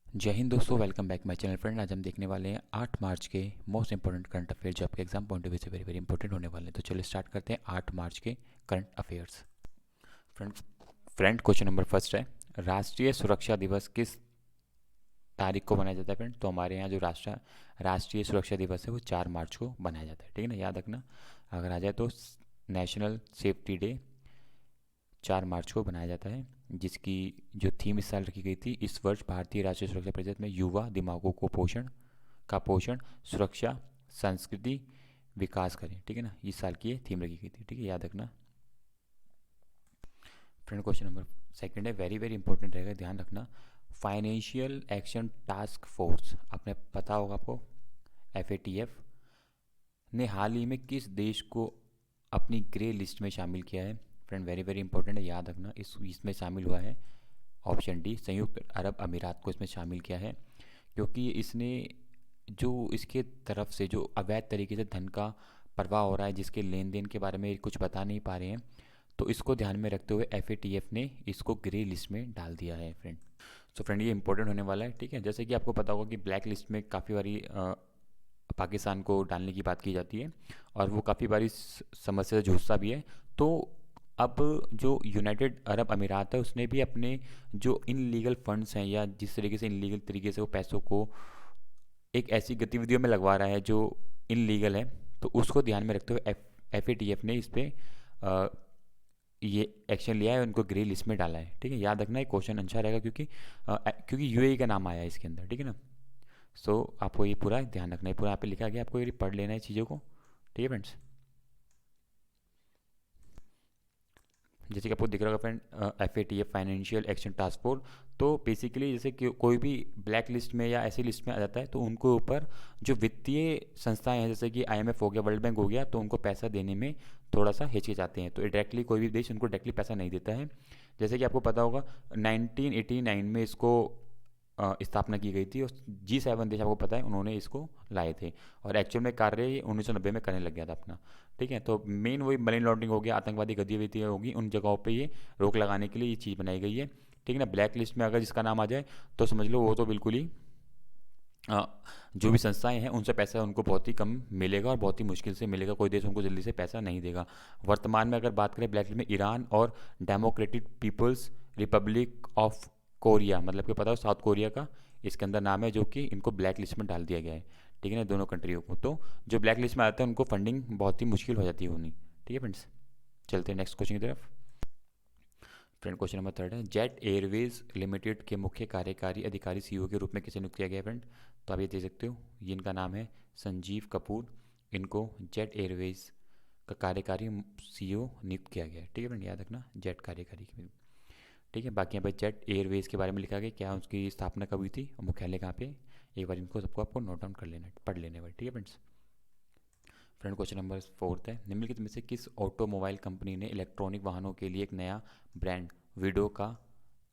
जय हिंद दोस्तों, welcome back my channel friend. आज हम देखने वाले हैं 8 मार्च के मोस्ट इंपॉर्टेंट करंट अफेयर जो आपके एग्जाम पॉइंट ऑफ व्यू से वेरी वेरी इंपॉर्टेंट होने वाले हैं। तो चलिए स्टार्ट करते हैं 8 मार्च के current affairs. Friend friend question number first है, राष्ट्रीय सुरक्षा दिवस किस तारीख को मनाया जाता है फ्रेंड? तो हमारे यहाँ जो राष्ट्रीय सुरक्षा दिवस है वो 4 मार्च को मनाया जाता है। ठीक है ना, याद रखना। अगर आ जाए तो नेशनल सेफ्टी डे 4 मार्च को बनाया जाता है, जिसकी जो थीम इस साल रखी गई थी, इस वर्ष भारतीय राष्ट्रीय सुरक्षा परिषद में युवा दिमागों को पोषण, सुरक्षा, संस्कृति, विकास करें। ठीक है ना, इस साल की ये थीम रखी गई थी। ठीक है, याद रखना। फ्रेंड क्वेश्चन नंबर सेकंड है, वेरी वेरी इंपॉर्टेंट रहेगा, ध्यान रखना। फाइनेंशियल एक्शन टास्क फोर्स, आपने पता होगा आपको, FATF ने हाल ही में किस देश को अपनी ग्रे लिस्ट में शामिल किया है? फ्रेंड वेरी वेरी इंपॉर्टेंट है, याद रखना। इसमें शामिल हुआ है ऑप्शन डी, संयुक्त अरब अमीरात को इसमें शामिल किया है, क्योंकि इसने जो इसके तरफ से जो अवैध तरीके से धन का प्रवाह हो रहा है, जिसके लेन देन के बारे में कुछ बता नहीं पा रहे हैं, तो इसको ध्यान में रखते हुए FATF ने इसको ग्रे लिस्ट में डाल दिया है फ्रेंड। सो फ्रेंड ये इंपॉर्टेंट होने वाला है। ठीक है, जैसे कि आपको पता होगा कि ब्लैक लिस्ट में काफ़ी बारी पाकिस्तान को डालने की बात की जाती है, और वो काफ़ी बारी समस्या से जूझता भी है। तो अब जो यूनाइटेड अरब अमीरात है, उसने भी अपने जो इनलीगल फंड्स हैं, या जिस तरीके से इनलीगल तरीके से वो पैसों को एक ऐसी गतिविधियों में लगवा रहा है जो इनलीगल है, तो उसको ध्यान में रखते हुए FATF ने इस पर ये एक्शन लिया है, उनको ग्रे लिस्ट में डाला है। ठीक है, याद रखना, एक क्वेश्चन अच्छा रहेगा, क्योंकि UAE का नाम आया है इसके अंदर। ठीक है ना, आपको ये पूरा ध्यान रखना है, पूरा यहाँ पे लिखा गया, आपको ये पढ़ लेना है चीज़ों को। ठीक है फ्रेंड्स, जैसे कि आपको दिख रहा होगा friend, FATF financial action task force, तो बेसिकली जैसे कि कोई भी ब्लैक लिस्ट में या ऐसी लिस्ट में आ जाता है, तो उनको ऊपर जो वित्तीय संस्थाएं हैं, जैसे कि IMF हो गया, वर्ल्ड बैंक हो गया, तो उनको पैसा देने में थोड़ा सा हिचकिचाते हैं, तो डायरेक्टली कोई भी देश उनको डायरेक्टली पैसा नहीं देता है। जैसे कि आपको पता होगा 1989 में इसको स्थापना की गई थी, और G7 देश आपको पता है उन्होंने इसको लाए थे, और एक्चुअल में कार्य ये 1990 में करने लग गया था अपना। ठीक है, तो मेन वही मनी लॉन्ड्रिंग हो गया, आतंकवादी गतिविधियाँ होगी, उन जगहों पे ये रोक लगाने के लिए ये चीज़ बनाई गई है। ठीक है ना, ब्लैक लिस्ट में अगर जिसका नाम आ जाए, तो समझ लो वो तो बिल्कुल ही अ, जो भी संस्थाएं हैं उनसे पैसा उनको बहुत ही कम मिलेगा, और बहुत ही मुश्किल से मिलेगा, कोई देश उनको जल्दी से पैसा नहीं देगा। वर्तमान में अगर बात करें ब्लैक लिस्ट में, ईरान और democratic people's republic of Korea, मतलब कि पता हो साउथ कोरिया का इसके अंदर नाम है, जो कि इनको ब्लैक लिस्ट में डाल दिया गया है। ठीक है ना, दोनों कंट्रियों को, तो जो ब्लैक लिस्ट में आते हैं उनको फंडिंग बहुत ही मुश्किल हो जाती है होनी। ठीक है फ्रेंड्स, चलते हैं नेक्स्ट क्वेश्चन की तरफ। फ्रेंड क्वेश्चन नंबर थर्ड है, जेट एयरवेज लिमिटेड के मुख्य कार्यकारी अधिकारी CEO के रूप में किसे नियुक्त किया गया है फ्रेंड? तो आप ये देख सकते हो, ये इनका नाम है संजीव कपूर। इनको जेट एयरवेज का कार्यकारी CEO नियुक्त किया गया है। ठीक है फ्रेंड, याद रखना, जेट कार्यकारी के। ठीक है, बाकी यहाँ पे जेट एयरवेज के बारे में लिखा गया, क्या उसकी स्थापना कब हुई थी और मुख्यालय कहाँ पे, एक बार इनको सबको आपको नोट डाउन कर लेना, पढ़ लेने वाले। ठीक है friends. Friend question number fourth है, निम्नलिखित में से किस ऑटोमोबाइल कंपनी ने इलेक्ट्रॉनिक वाहनों के लिए एक नया ब्रांड विडो का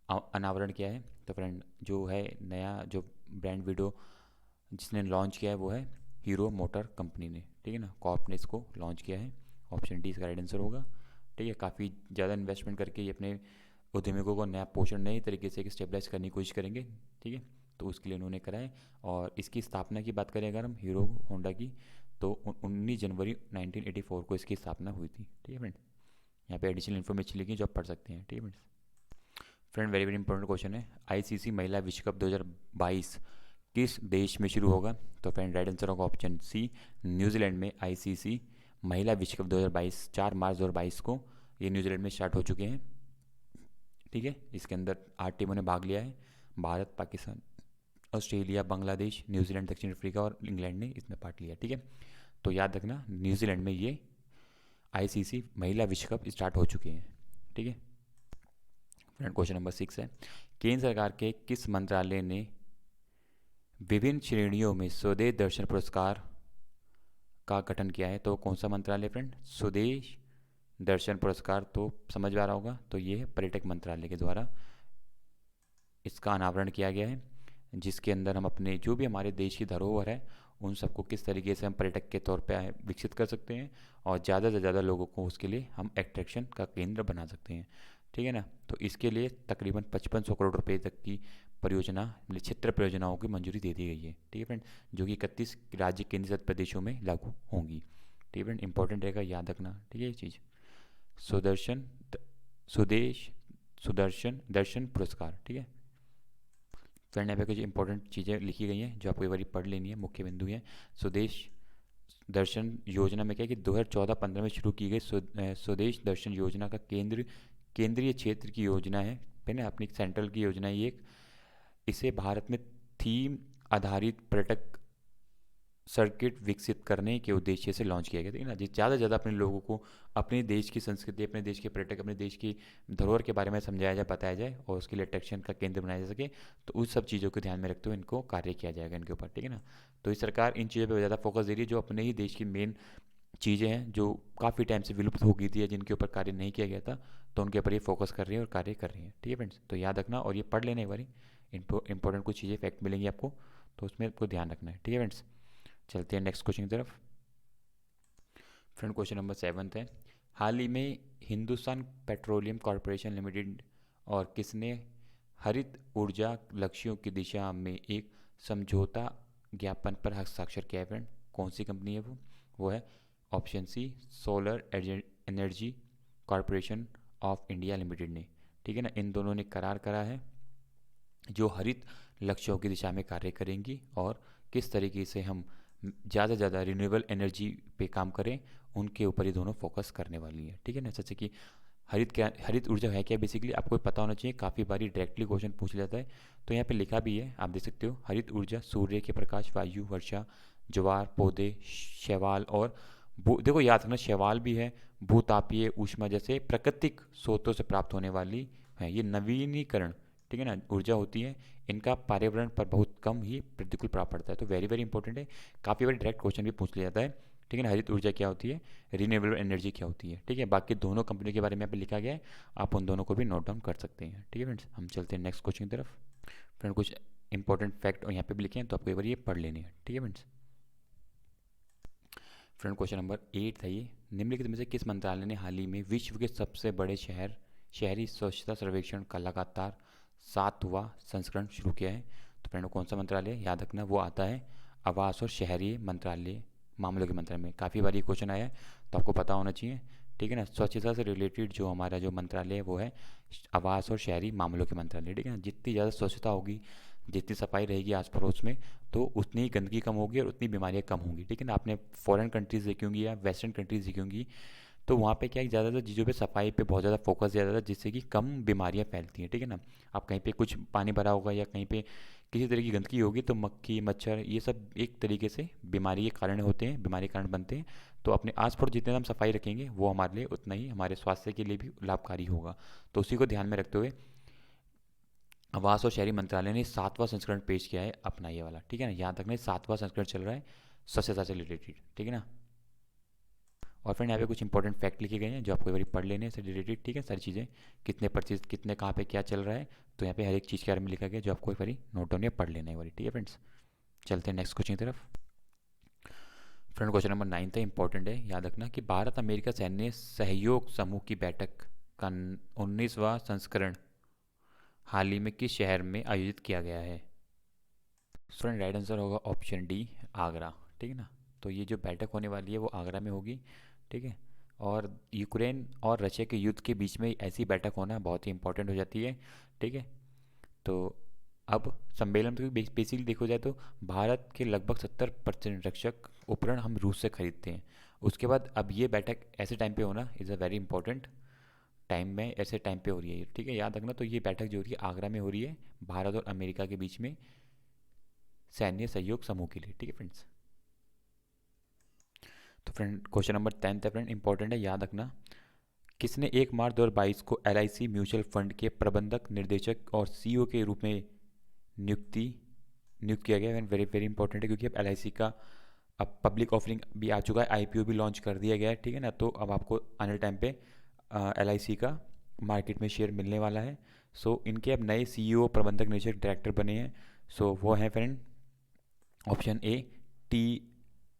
अनावरण किया है? तो फ्रेंड जो है नया जो ब्रांड विडो जिसने लॉन्च किया है वो है हीरो मोटर कंपनी ने। ठीक है ना, कॉर्प ने इसको लॉन्च किया है। ऑप्शन डी इसका राइट आंसर होगा। ठीक है, काफ़ी ज़्यादा इन्वेस्टमेंट करके ये अपने उद्यमियों को नया पोषण नए तरीके से स्टेबलाइज करने की कोशिश करेंगे। ठीक है, तो उसके लिए उन्होंने करा है। और इसकी स्थापना की बात करें अगर हम हीरो होंडा की, तो 19 जनवरी 1984 को इसकी स्थापना हुई थी। ठीक है फ्रेंड, यहाँ पे एडिशनल इन्फॉर्मेशन लिखी जो आप पढ़ सकते हैं। ठीक है friend, very very important question है, ICC महिला विश्व कप 2022 किस देश में शुरू होगा? तो फ्रेंड राइट आंसर होगा ऑप्शन सी, न्यूजीलैंड में। ICC महिला विश्व कप 2022 4 मार्च 2022 को ये न्यूजीलैंड में स्टार्ट हो चुके हैं। ठीक है, इसके अंदर 8 टीमों ने भाग लिया है, भारत, पाकिस्तान, ऑस्ट्रेलिया, बांग्लादेश, न्यूजीलैंड, दक्षिण अफ्रीका और इंग्लैंड ने इसमें पार्ट लिया। ठीक है, तो याद रखना न्यूजीलैंड में ये ICC महिला विश्व कप स्टार्ट हो चुके हैं। ठीक है फ्रेंड, क्वेश्चन नंबर 6 है, केंद्र सरकार के किस मंत्रालय ने विभिन्न श्रेणियों में स्वदेश दर्शन पुरस्कार का गठन किया है? तो कौन सा मंत्रालय फ्रेंड? स्वदेश दर्शन पुरस्कार, तो समझ में आ रहा होगा, तो ये है पर्यटक मंत्रालय के द्वारा इसका अनावरण किया गया है, जिसके अंदर हम अपने जो भी हमारे देश की धरोहर है उन सबको किस तरीके से हम पर्यटक के तौर पे विकसित कर सकते हैं, और ज़्यादा से ज़्यादा लोगों को उसके लिए हम अट्रैक्शन का केंद्र बना सकते हैं। ठीक है ना, तो इसके लिए तकरीबन 5500 करोड़ रुपए तक की परियोजना मतलब क्षेत्र परियोजनाओं की मंजूरी दे दी गई है। ठीक है फ्रेंड, जो कि 31 राज्य केंद्र शासित प्रदेशों में लागू होंगी। ठीक है फ्रेंड, इंपॉर्टेंट रहेगा, याद रखना। ठीक है ये चीज़। सुदर्शन सुदेश सुदर्शन दर्शन पुरस्कार। ठीक है फ्रेंड, यहाँ पे कुछ इंपॉर्टेंट चीज़ें लिखी गई हैं जो आपको एक बार पढ़ लेनी है, मुख्य बिंदु है। स्वदेश दर्शन योजना में क्या है कि 2014-15 में शुरू की गई स्वदेश दर्शन योजना का केंद्रीय क्षेत्र की योजना है। मैंने अपनी सेंट्रल की योजना है ये एक। इसे भारत में थीम आधारित पर्यटक सर्किट विकसित करने के उद्देश्य से लॉन्च किया गया था ना, ज़्यादा से ज़्यादा अपने लोगों को अपने देश की संस्कृति, अपने देश के पर्यटक, अपने देश की धरोहर के बारे में समझाया जाए, बताया जाए और उसके लिए अट्रैक्शन का केंद्र बनाया जा सके। तो उस सब चीज़ों को ध्यान में रखते हुए इनको कार्य किया जाएगा इनके ऊपर। ठीक है ना, तो इस सरकार इन चीज़ों पर ज़्यादा फोकस दे रही है, जो अपने ही देश की मेन चीज़ें हैं जो काफ़ी टाइम से विलुप्त हो गई थी या जिनके ऊपर कार्य नहीं किया गया था, तो उनके ऊपर ये फोकस कर रही है और कार्य कर रही है। ठीक है फ्रेंड्स, तो याद रखना और ये पढ़ लेना एक बारी। इंपॉर्टेंट कुछ चीज़ें फैक्ट मिलेंगी आपको, तो उसमें आपको ध्यान रखना है। ठीक है फ्रेंड्स, चलते हैं नेक्स्ट क्वेश्चन की तरफ। फ्रेंड क्वेश्चन नंबर 7 है, हाल ही में हिंदुस्तान पेट्रोलियम कॉरपोरेशन लिमिटेड और किसने हरित ऊर्जा लक्ष्यों की दिशा में एक समझौता ज्ञापन पर हस्ताक्षर किया है फ्रेंड? कौन सी कंपनी है वो है option C solar energy corporation of India limited ने। ठीक है ना, इन दोनों ने करार करा है जो हरित लक्ष्यों की दिशा में कार्य करेंगी और किस तरीके से हम ज़्यादा से ज़्यादा रिन्यूएबल एनर्जी पे काम करें, उनके ऊपर ये दोनों फोकस करने वाली है। ठीक है ना, जैसे कि हरित ऊर्जा है क्या, बेसिकली आपको पता होना चाहिए, काफ़ी बारी डायरेक्टली क्वेश्चन पूछ लेता है। तो यहाँ पे लिखा भी है, आप देख सकते हो, हरित ऊर्जा सूर्य के प्रकाश, वायु, वर्षा, ज्वार, पौधे, शैवाल और देखो याद रखना, शैवाल भी है, भूतापीय ऊष्मा जैसे प्राकृतिक स्रोतों से प्राप्त होने वाली है ये नवीनीकरण। ठीक है ना, ऊर्जा होती है, इनका पर्यावरण पर बहुत कम ही प्रतिकूल प्रभाव पड़ता है। तो वेरी वेरी इंपॉर्टेंट है, काफ़ी बार डायरेक्ट क्वेश्चन भी पूछ लिया जाता है। ठीक है ना, हरित ऊर्जा क्या होती है, रिन्यूएबल एनर्जी क्या होती है। ठीक है, बाकी दोनों कंपनी के बारे में यहाँ पे लिखा गया है, आप उन दोनों को भी नोट डाउन कर सकते हैं। ठीक है फ्रेंड्स, हम चलते हैं नेक्स्ट क्वेश्चन की तरफ। फ्रेंड कुछ इंपॉर्टेंट फैक्ट और यहाँ पे भी लिखे हैं, तो आपको एक बार ये पढ़ लेने हैं। ठीक है फ्रेंड्स, फ्रेंड क्वेश्चन नंबर 8 था ये, निम्नलिखित में से किस मंत्रालय ने हाल ही में विश्व के सबसे बड़े शहरी स्वच्छता सर्वेक्षण का लगातार 7वां संस्करण शुरू किया है? तो फ्रेंड कौन सा मंत्रालय, याद रखना वो आता है आवास और शहरी मंत्रालय मामलों के मंत्रालय में। काफ़ी बार ये क्वेश्चन आया है, तो आपको पता होना चाहिए। ठीक है ना, स्वच्छता से रिलेटेड जो हमारा जो मंत्रालय है वो है आवास और शहरी मामलों के मंत्रालय। ठीक है ना, जितनी ज़्यादा स्वच्छता होगी, जितनी सफाई रहेगी आस पड़ोस में, तो उतनी ही गंदगी कम होगी और उतनी बीमारियाँ कम होंगी। ठीक है ना, आपने फॉरेन कंट्रीज़ देखी होंगी या वेस्टर्न कंट्रीज़ देखी होंगी, तो वहाँ पे क्या है, ज़्यादातर चीज़ों पे सफाई पे बहुत ज़्यादा फोकस दिया जाता है, जिससे कि कम बीमारियाँ फैलती हैं। ठीक है ना, आप कहीं पे कुछ पानी भरा होगा या कहीं पे किसी तरह की गंदगी होगी, तो मक्खी मच्छर ये सब एक तरीके से बीमारी के कारण होते हैं, बीमारी के कारण बनते हैं। तो अपने आस पड़ोस जितने हम सफाई रखेंगे वो हमारे लिए उतना ही हमारे स्वास्थ्य के लिए भी लाभकारी होगा। तो उसी को ध्यान में रखते हुए आवास और शहरी मंत्रालय ने 7वां संस्करण पेश किया है अपना ये वाला। ठीक है ना, याद रखना 7वां संस्करण चल रहा है स्वच्छता से रिलेटेड। ठीक है ना, और फ्रेंड यहाँ पे कुछ इंपॉर्टेंट फैक्ट लिखे गए हैं जो आपको एक बार पढ़ लेने से रिलेटेड। ठीक है, सारी चीज़ें कितने प्रतिशत, कितने कहाँ पे क्या चल रहा है, तो यहाँ पे हर एक चीज़ के बारे में लिखा गया जो आपको एक बार नोट डाउन या पढ़ लेना है एक बार। ठीक है फ्रेंड्स, चलते हैं नेक्स्ट क्वेश्चन की तरफ। फ्रेंड क्वेश्चन नंबर 9 है, इंपॉर्टेंट है, याद रखना कि भारत अमेरिका सैन्य सहयोग समूह की बैठक का 19वां संस्करण हाल ही में किस शहर में आयोजित किया गया है? फ्रेंड राइट आंसर होगा ऑप्शन डी, आगरा। ठीक है ना, तो ये जो बैठक होने वाली है वो आगरा में होगी। ठीक है, और यूक्रेन और रशिया के युद्ध के बीच में ऐसी बैठक होना बहुत ही इंपॉर्टेंट हो जाती है। ठीक है, तो अब सम्मेलन तो बेसिकली देखो जाए तो भारत के लगभग 70% रक्षक उपकरण हम रूस से खरीदते हैं। उसके बाद अब ये बैठक ऐसे टाइम पे होना is a very important time में, ऐसे टाइम पे हो रही है। ठीक है, याद रखना, तो ये बैठक जो हो रही है आगरा में हो रही है भारत और अमेरिका के बीच में सैन्य सहयोग समूह के लिए। ठीक है फ्रेंड्स, तो फ्रेंड क्वेश्चन नंबर 10 है फ्रेंड, इंपॉर्टेंट है, याद रखना किसने 1 मार्च 2022 को LIC म्यूचुअल फंड के प्रबंधक निर्देशक और CEO के रूप में नियुक्त किया गया है? वेरी वेरी इंपॉर्टेंट है, क्योंकि अब LIC का अब पब्लिक ऑफरिंग भी आ चुका है, IPO भी लॉन्च कर दिया गया है। ठीक है ना, तो अब आपको आने टाइम पे LIC का मार्केट में शेयर मिलने वाला है। सो इनके अब नए CEO प्रबंधक निदेशक डायरेक्टर बने हैं। सो वो हैं friend option A T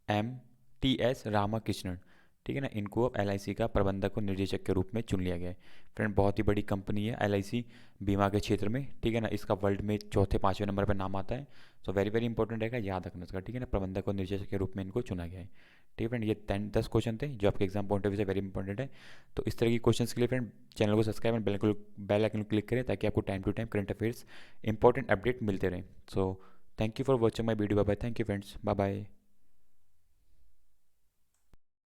M T S Ramakrishnan. ठीक है ना, इनको अब LIC का प्रबंधक और निर्देशक के रूप में चुन लिया गया है। फ्रेंड बहुत ही बड़ी कंपनी है LIC बीमा के क्षेत्र में, ठीक है ना, इसका वर्ल्ड में चौथे पाँचवें नंबर पर नाम आता है। सो वेरी वेरी इंपॉर्टेंट रहेगा, याद रखना इसका, ठीक है ना, प्रबंधक और निर्देशक के रूप में इनको चुना गया है। ठीक है फ्रेंड, ये 10 क्वेश्चन थे जो आपके एग्जाम पॉइंट ऑफ व्यू से वेरी इंपॉर्टेंट है। तो इस तरह की क्वेश्चन के लिए फ्रेंड चैनल को सब्सक्राइब एंड बेल आइकन को क्लिक करें ताकि आपको time to time current affairs important update मिलते रहें। So thank you for watching my video, bye bye, thank you friends, bye bye.